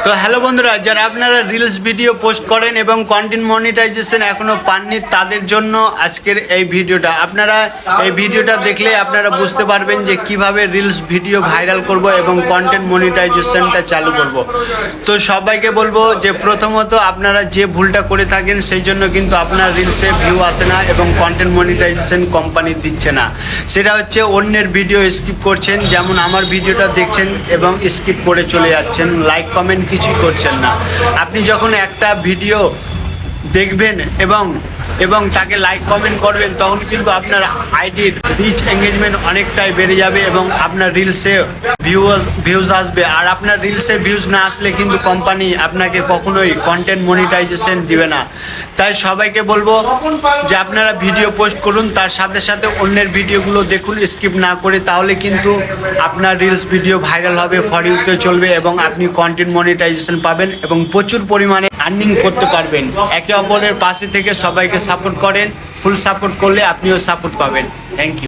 তো হ্যালো বন্ধুরা, যারা আপনারা রিলস ভিডিও পোস্ট করেন এবং কন্টেন্ট মনিটাইজেশন এখনো পাননি তাদের জন্য আজকের এই ভিডিওটা। আপনারা এই ভিডিওটা দেখলে আপনারা বুঝতে পারবেন যে কিভাবে রিলস ভিডিও ভাইরাল করব এবং কন্টেন্ট মনিটাইজেশনটা চালু করব। তো সবাইকে বলবো যে প্রথমত আপনারা যে ভুলটা করে থাকেন সেই জন্য কিন্তু আপনার রিলসে ভিউ আসে না এবং কন্টেন্ট মনিটাইজেশন কোম্পানি দিচ্ছে না। সেটা হচ্ছে অন্যের ভিডিও স্কিপ করছেন, যেমন আমার ভিডিওটা দেখছেন এবং স্কিপ করে চলে যাচ্ছেন, লাইক কমেন্ট কিছুই করছেন না। আপনি যখন একটা ভিডিও দেখবেন এবং তাকে লাইক কমেন্ট করবেন তখন কিন্তু আপনার আইডির রিচ এঙ্গেজমেন্ট অনেকটাই বেড়ে যাবে এবং আপনার রিলসে ভিউজ আসবে। আর আপনার রিলসে ভিউজ না আসলে কিন্তু কোম্পানি আপনাকে কখনোই কন্টেন্ট মনিটাইজেশন দিবে না। তাই সবাইকে বলবো যে আপনারা ভিডিও পোস্ট করুন, তার সাথে সাথে অন্যের ভিডিওগুলো দেখুন স্কিপ না করে, তাহলে কিন্তু আপনার রিলস ভিডিও ভাইরাল হবে, ফর ইউতে চলবে এবং আপনি কন্টেন্ট মনিটাইজেশন পাবেন এবং প্রচুর পরিমাণে আর্নিং করতে পারবেন। একে অপরের পাশে থেকে সবাইকে সাপোর্ট করেন, ফুল সাপোর্ট করলে আপনিও সাপোর্ট পাবেন। Thank you.